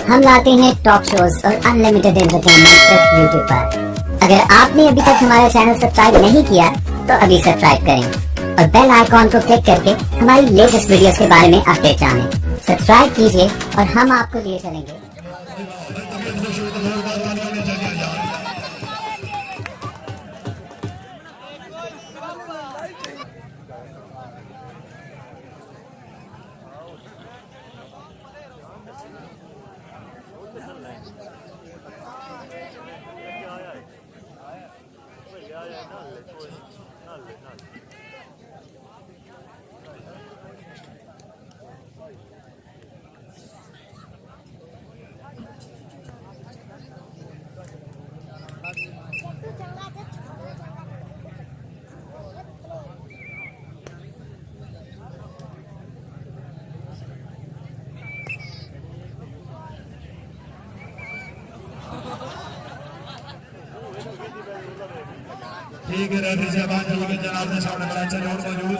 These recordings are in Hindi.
हम लाते हैं टॉप शोज और अनलिमिटेड एंटरटेनमेंट सिर्फ यूट्यूब पर। अगर आपने अभी तक हमारा चैनल सब्सक्राइब नहीं किया तो अभी सब्सक्राइब करें और बेल आइकॉन को क्लिक करके हमारी लेटेस्ट वीडियोस के बारे में अपडेट जानें। सब्सक्राइब कीजिए और हम आपको लिए चलेंगे। ठीक है, रेफरी साहब के जनाब ने सामने बड़ा अच्छा जोड़ मौजूद।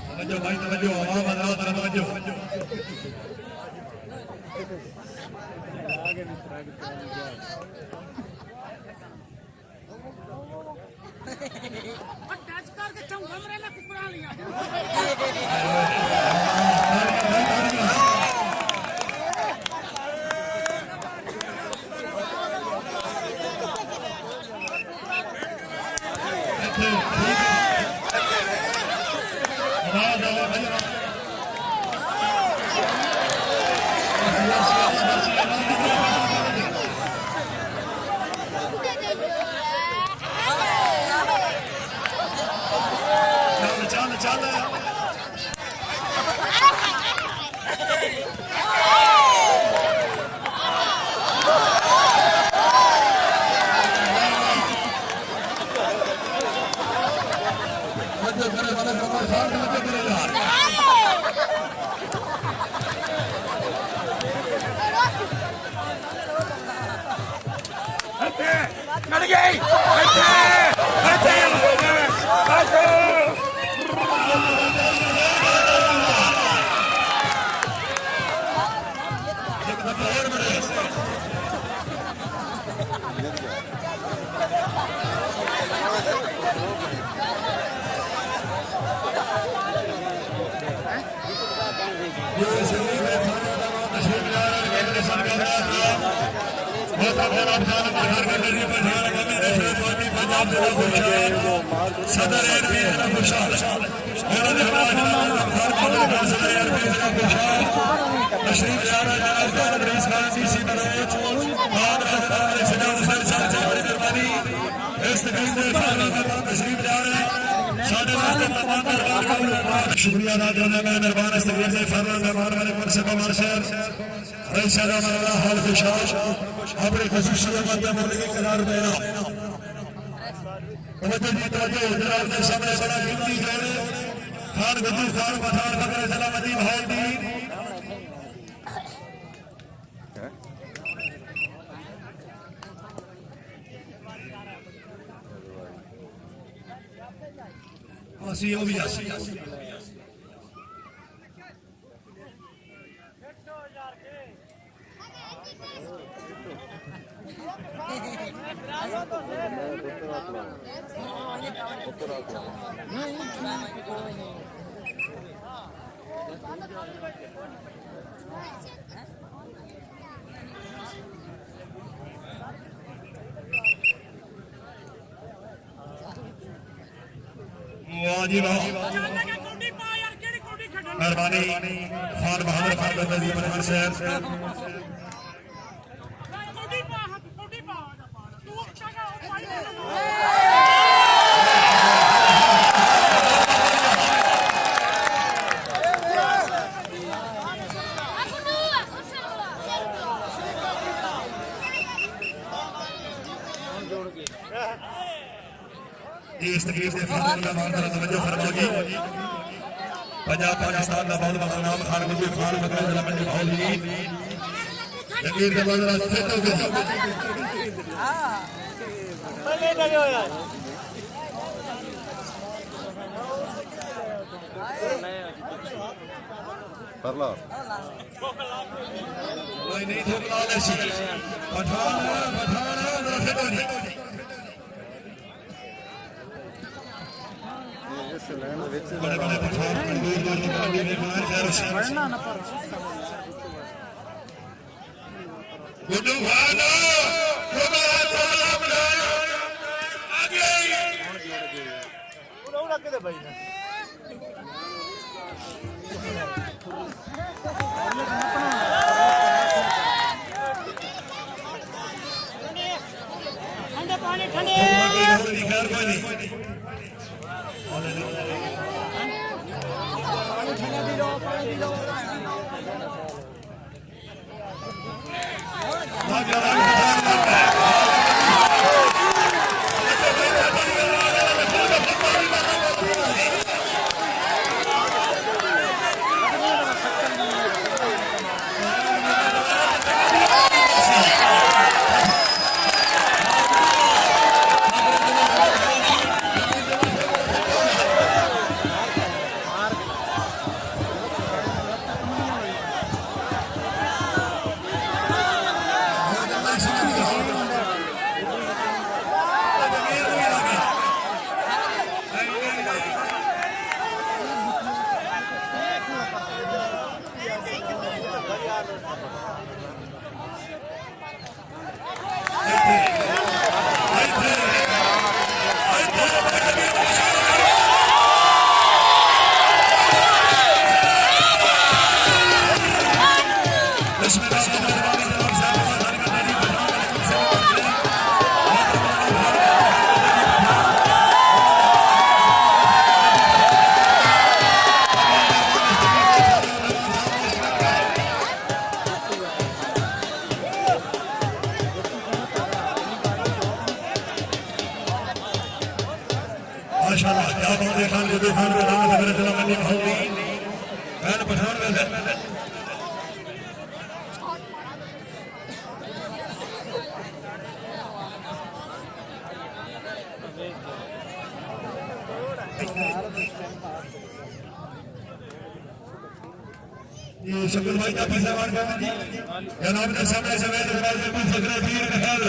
तवज्जो भाई, तवज्जो, हमारा बदलाव तरह तवज्जो। शुक्रिया अदा करने में मेहरबान इस्तकबाल से फरमान मेहमान वाले मन से बमार शहर रईस आजम अल्लाह हाल खुशाब अपने खसूसियत मध्य बोलने के करार देना तवज्जो जी, तवज्जो जनाब ने सामने बड़ा गिनती करे खान गदू खान पठान बकरे सलामती भाई दी आसी वो भी आसी मेहरबानी खान बहादुर खान गद्दी बरहर शहर इस तकलीफ से तवज्जो फरमाओगी। पंजाब पाकिस्तान का बहुत बड़ा नाम खान गुजू खान बकरा जिला मंडी भावली जगीर के बदला सेट हो गया परला कोई नहीं तो लाल ऐसी पठान सेट हो गया बड़े बड़े पठान दूर दूर की गाड़ी में मार जा रहे हैं गुड्डू भागा आगे उड़ा के दे भाई ठंडे पानी ठंडे कोई नहीं माशाल्लाह क्या बात है खान गुजू खान का नाम बकरा जिला मंडी भावली मैं पठान में ये शक्ल भाई का पैसा मार का जनाब के सामने समय दरवाजे पर फकरा पीर महल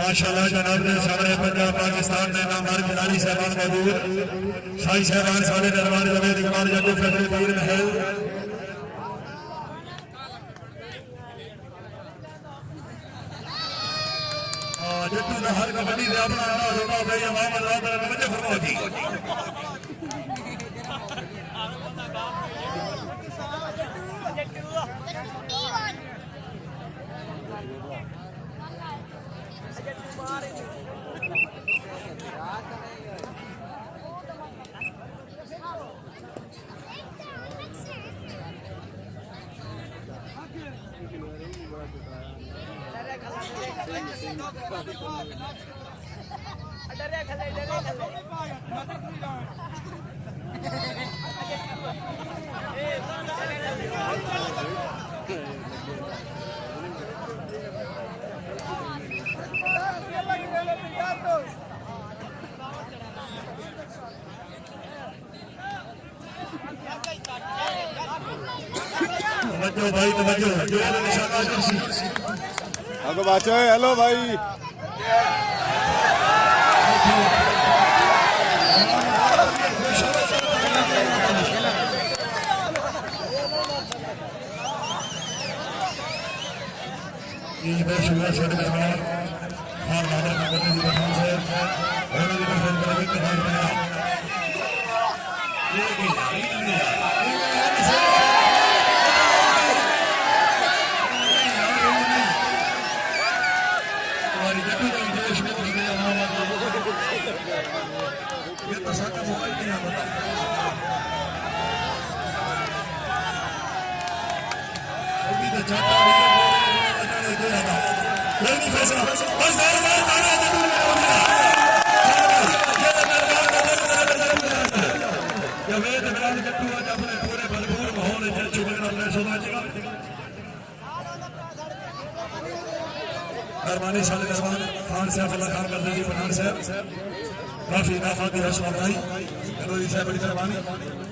माशाल्लाह जनाब ने सामने पंजाब पाकिस्तान ने नामदार खिलाड़ी साहबान मौजूद शाही साहबान सारे दरबार जवेद इकबाल जब्बू फजल पीर महल जट्टू का हर कबड्डी से अपना अंदाज होता है भैया मोहम्मद रात ने मुझे फरमाओ जी भाई आगो बाचो हेलो भाई ये बहुत शुक्रिया छोटे मेहमान खान बादल नगर जी बखान से होने की कोशिश करेंगे कि हम ये तो साका मोबाइल नहीं आता अभी तो जाता नहीं दे रहा नहीं फैसला बस जब ये दरबार कट्टू आज अपने पूरे भरपूर माहौल में चुभन अपने सोना जगह दरबारी साले दरबार खान साहब अल्लाह खान कर दी पठान साहब काफी इनाफा की हौसला अफजाई करोड़ी साहब बड़ी मेहरबानी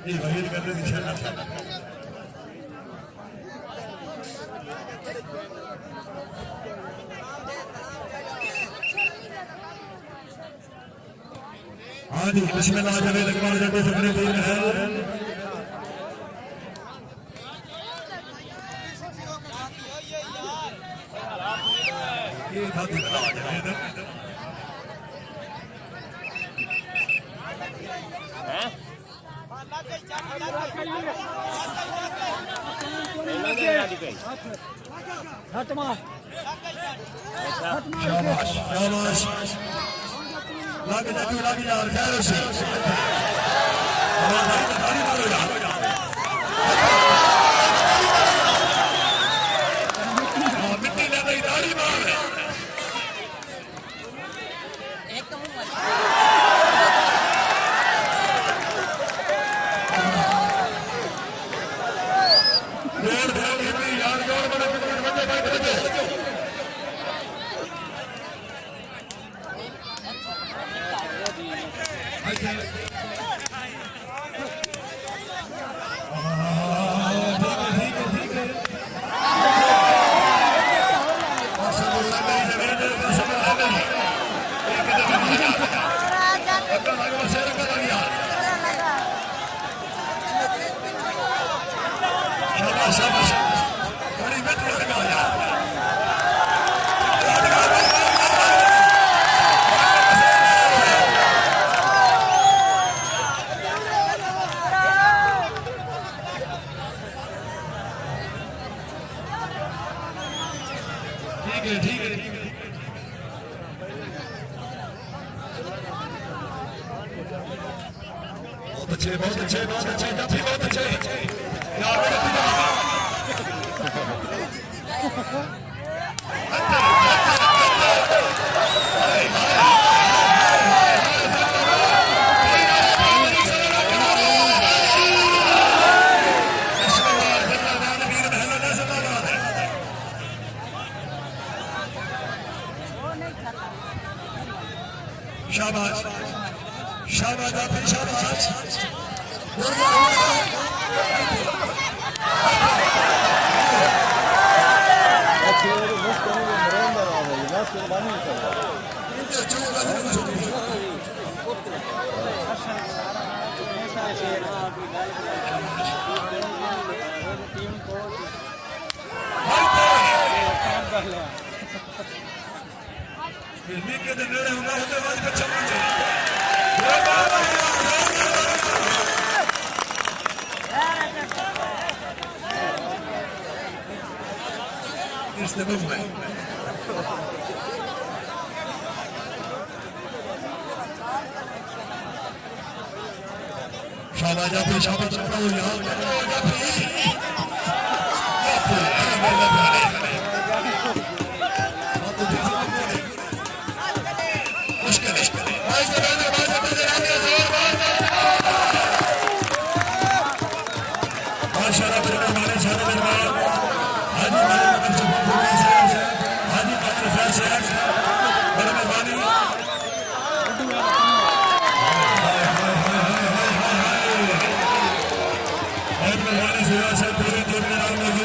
ये वहील करने की शर्त है हाँ जी बिस्मिल्लाह जवेद अकबर जब अपने दिन है ये था बिस्मिल्लाह जवेद शाबाश शाबाश लागे जाती लागे यार खैर से हमारा ताली मारो यार मिट्टी ले गई ताली मार एक तो ठीक है बहुत अच्छे बहुत अच्छे बहुत अच्छे काफी बहुत अच्छे शाबाश शाबाश आप शाबाश फिल्मी के दिन नेड़े होना होते बाद बच्चा पहुंचे इसने मुझ में शाबाश जाफी शाबाश चलता हूँ यहाँ जमात से पूरे टीम के नाम लगी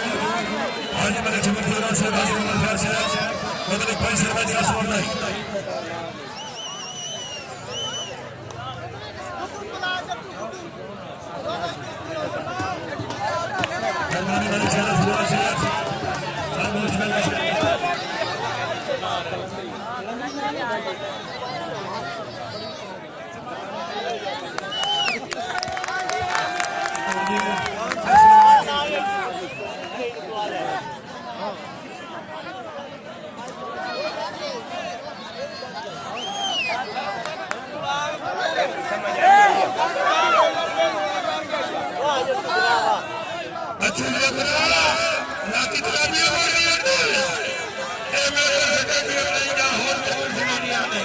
आज मेरे चमत्कार से बाजी में से मतलब पैसे में का स्कोर नहीं जर्मनी वाले चैनल पूरा से अच्छे बकरा लाकी तो भी हो रही है ए मेरे सटैडीम नहीं जा हो तो जमानी आने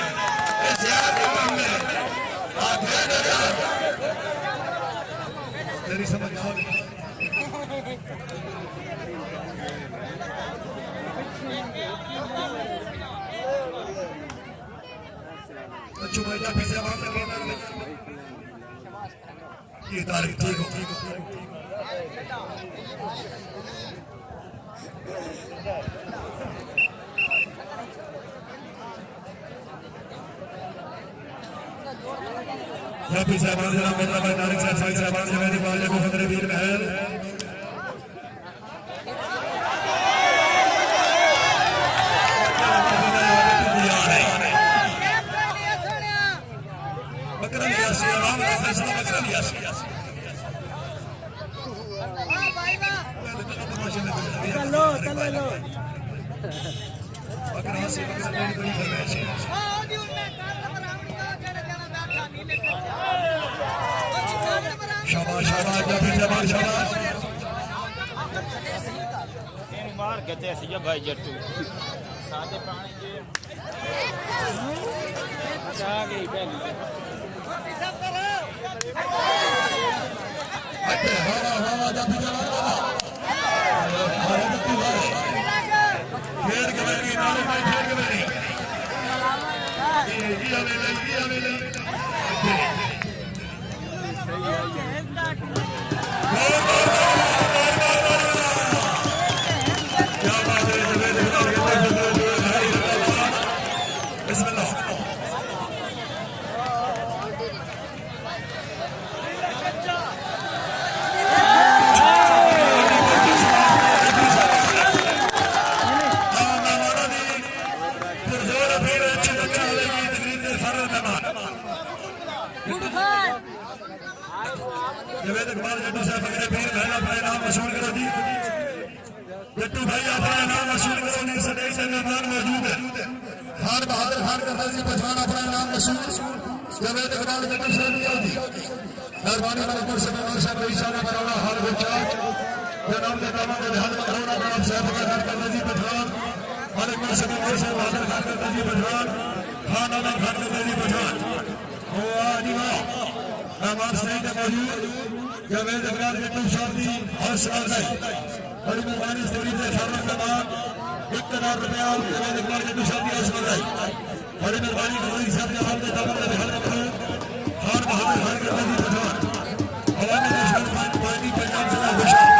ए सियाल के काम में आ ध्यान रखना तेरी समझ आ गई अच्छो भाई का पीछे बात लगे ये तारीख ठीक हो जब भी साहबान जनाब मेरा भाई नारिक साहब साहिब साहबान जवेदी बाले को खतरे वीर महल बकरा लिया सी आराम का फैसला बकरा लिया सी चलो बकरा से बकरा बड़ी फरमाइश शाबाश शाबाश जबरदस्त शाबाश इन मार गते सिया भाई जट्टू सादे पानी के आ गई पहली अटे हवा हवा जब खेल के बैठी नारे में खेल के बैठी ये ले जट्टू भाई अपना नाम मशहूर करो सटैडीम से मेहमान मौजूद है खान बहादुर खान का फैसला पहचान अपना नाम मशहूर जवेद इकबाल जट्टू से भी होगी मेहरबानी मलकपुर से मेहमान साहब का इशारा बनाना हाल बच्चा जनाब के दामन के ध्यान में रखना नाम साहब का घर का नजी पठान मलकपुर से मेहमान साहब बहादुर खान का नजी पठान खान आलम खान का नजी पठान ओ आदिवा मेहमान सही मौजूद जवेद इकबाल जट्टू साहब की हौसला अफजाई बड़ी मेहरबानी तकरीब से फरमान के बाद 1000 रुपया जवेद इकबाल जट्टू साहब की हौसला अफजाई बड़ी मेहरबानी मोदी साहब के हाथ में दामन में ध्यान रखो खान बहादुर खान का नजी पठान अवामी नेशनल पार्टी पंजाब जिला खुशाब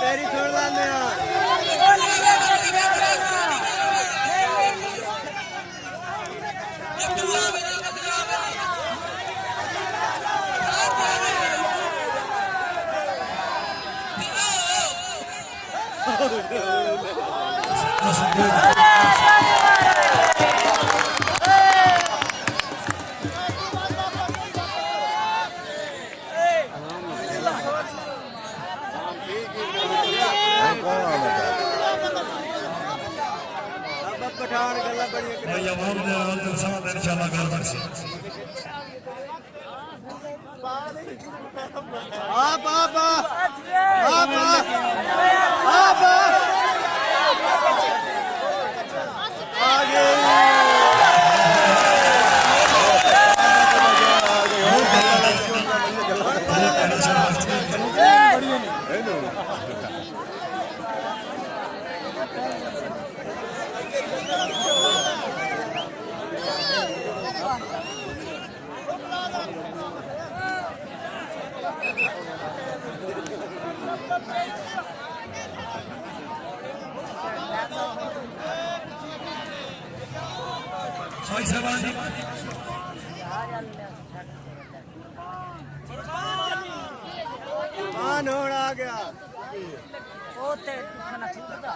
तेरी छोड़ लाने भाई अवाम ने इंशाल्लाह घर बढ़ से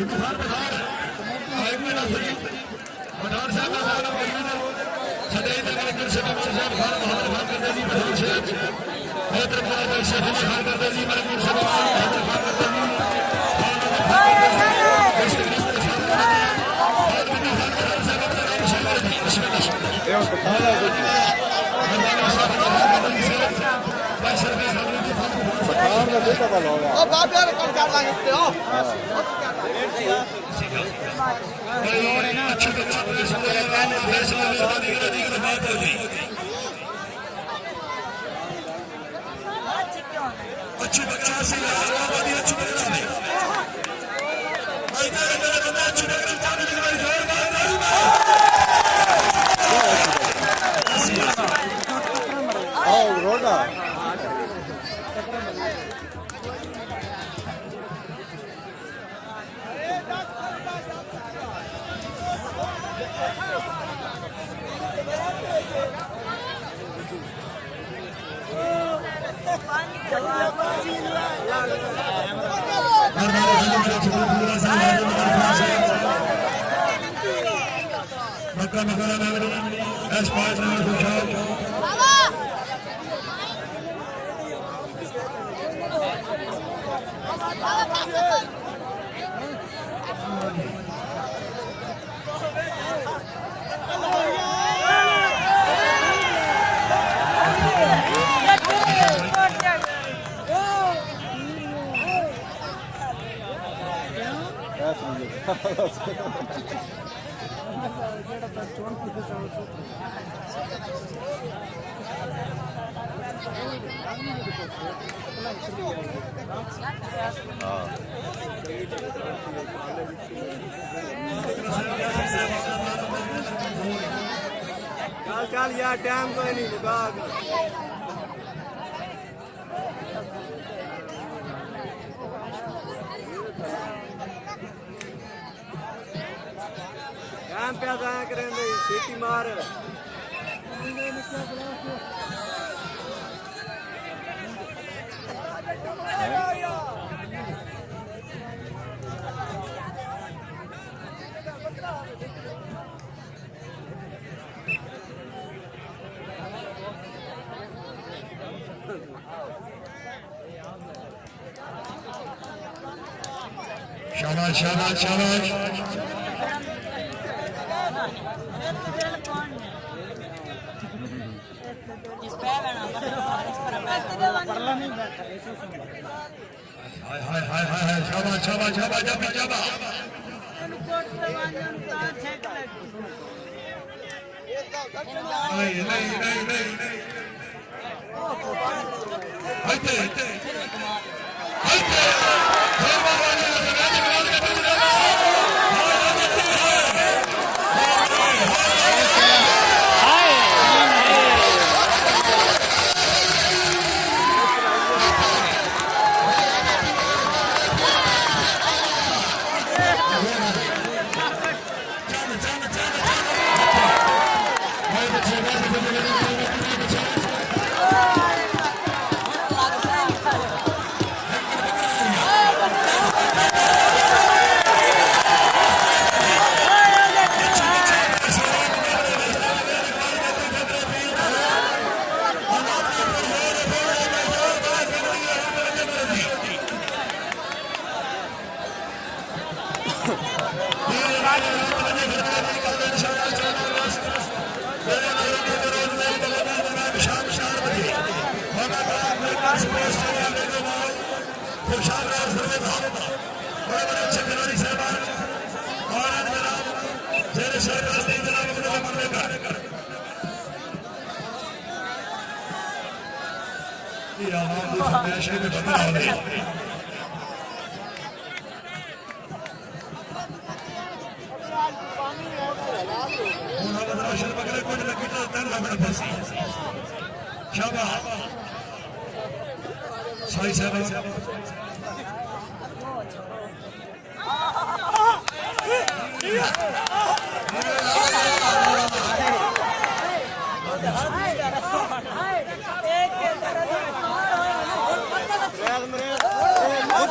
इंतजार बधार एक मिनट बधार साहब का सारा मौजूद है सदैव कलेक्टर से कमर साहब खान बहादुर खान करते जी बधार से हैदर खान से खान करते जी मरकूर से हैदर खान करते जी अच्छी बच्चा से बकरा एस5 खुशाब चल यार टाइम कोई नहीं लगा टाइम पे आया करेंगे सीटी मार शाबाश शाबाश शाबाश हाय हाय हाय हाय शाबाश शाबाश शाबाश शाबाश शाबाश नहीं नहीं नहीं नहीं हटते हटते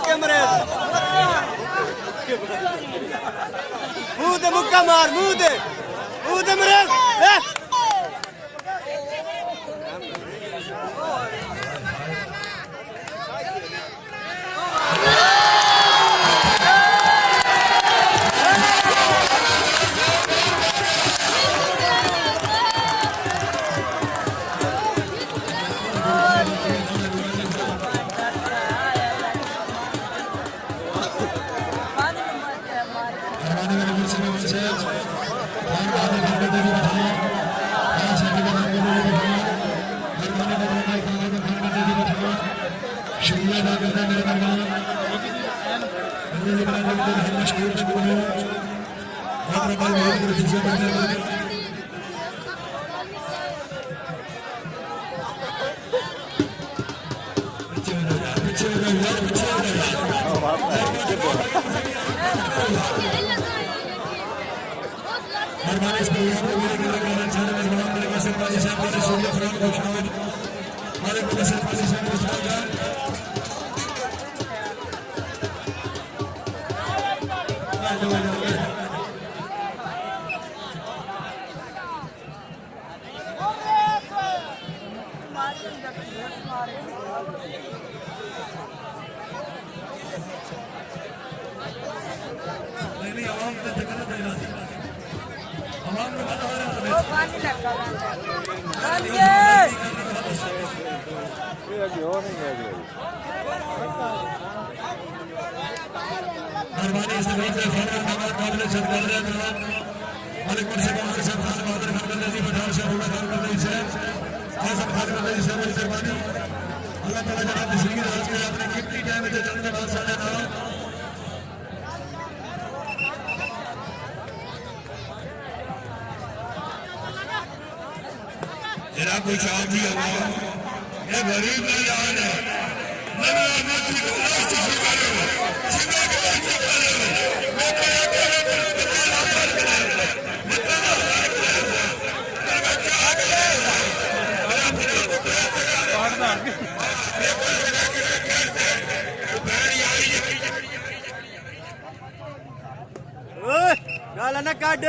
कैमरे ते मुक्का मार मुंह ते मेरे गाला ना काट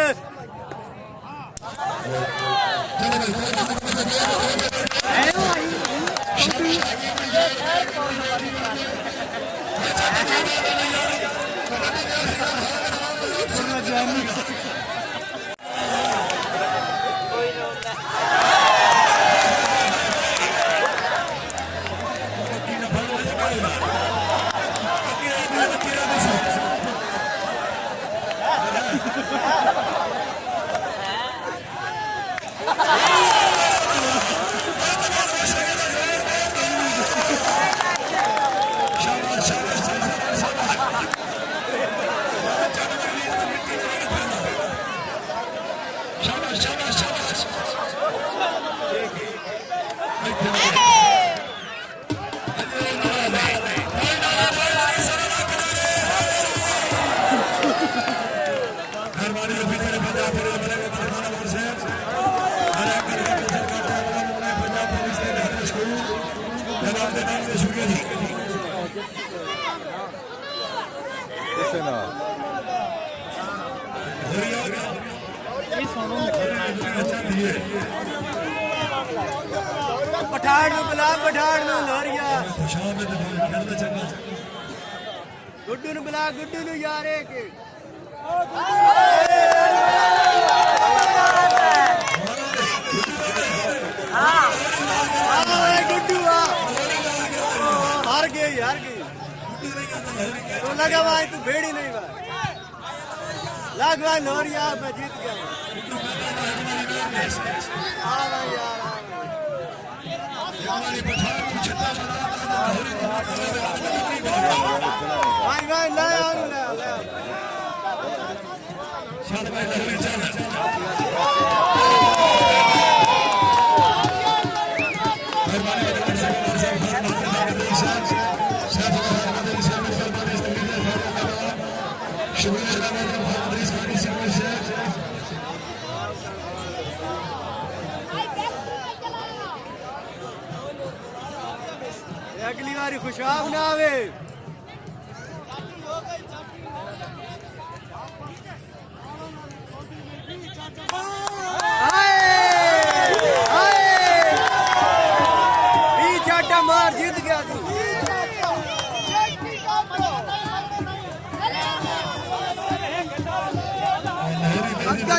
पठाड़ नु बुला पठाड़ नु लोरिया गुड्डू नु बुला गुड्डू नु यार एक गुड्डू हार गई तो लगा भाई तू भेड़ी नहीं भाई लग भाई लोरिया मैं जीत गया हाँ भाई यार भाई भाई ले अगली बारी खुशाब ना आवे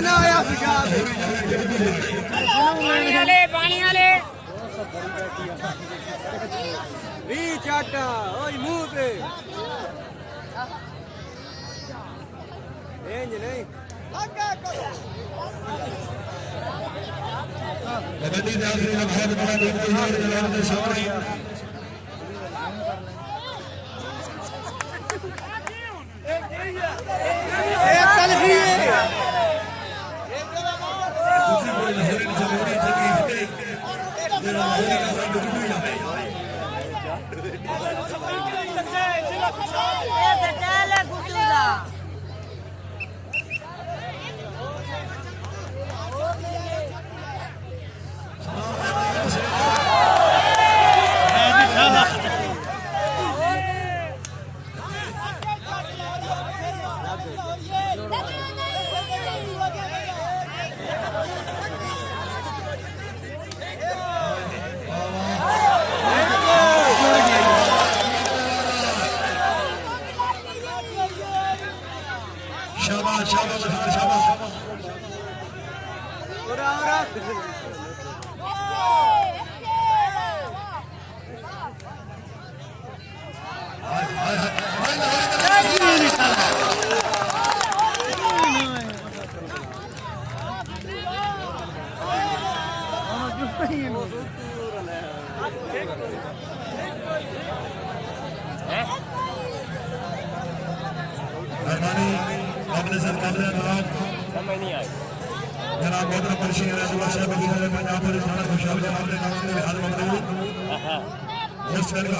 ना आया खुशाब पानी वाले भी चाटा ओए मुंह पे इंज नहीं कबड्डी में आखिरी में बहुत बड़ा निर्णय जलाल के सामने एक तलखी शाबाश शाबाश शाबाश समझ नहीं आई जनाब मोहतरम परिशद बादशाह बगीचा पंजाब पुलिस थाना खुशाब जनाब ने नाम में हाल मौजूद मुस्त करगा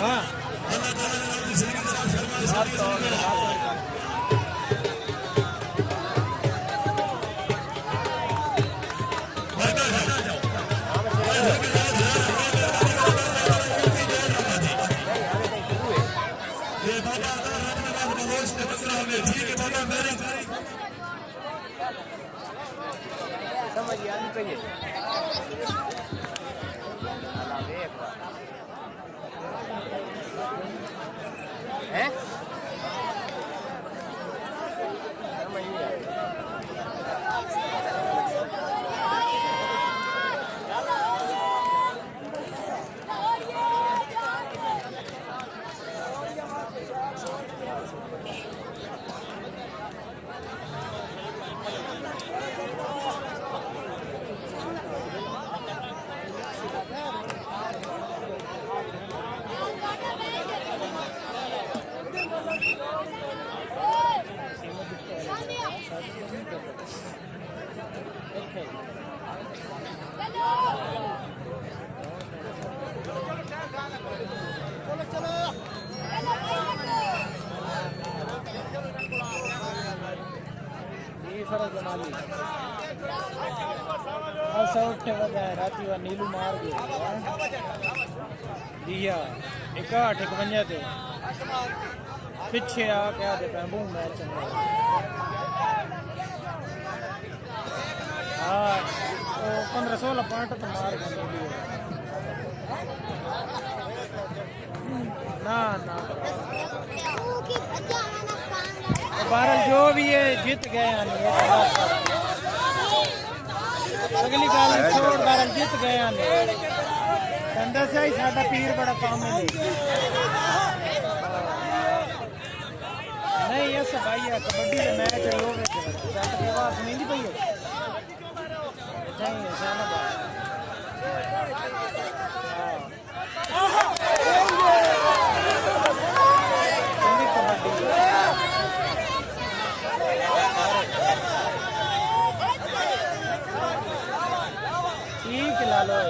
हाँ राती वा नीलू मार गया दिया एक 8-51 थे पिछे आ क्या दे पैंबू मैच हाँ 15-16 पॉइंट तो मार गए ना ना बहरहाल जो भी है जीत गए हैं अगली गल छोड़ बहरहाल जीत गए हैं धंधा से ही साडा पीर बड़ा काम है नहीं ऐसा भाई है कबड्डी के मैच है वो जट की आवाज नहीं पई है नहीं साला ठीक ला लो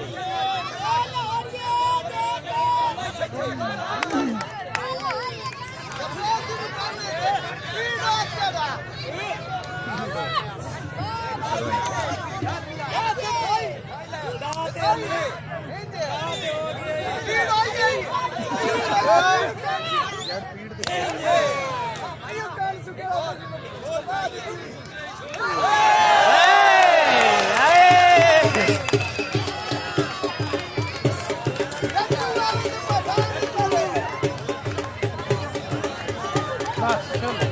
चलो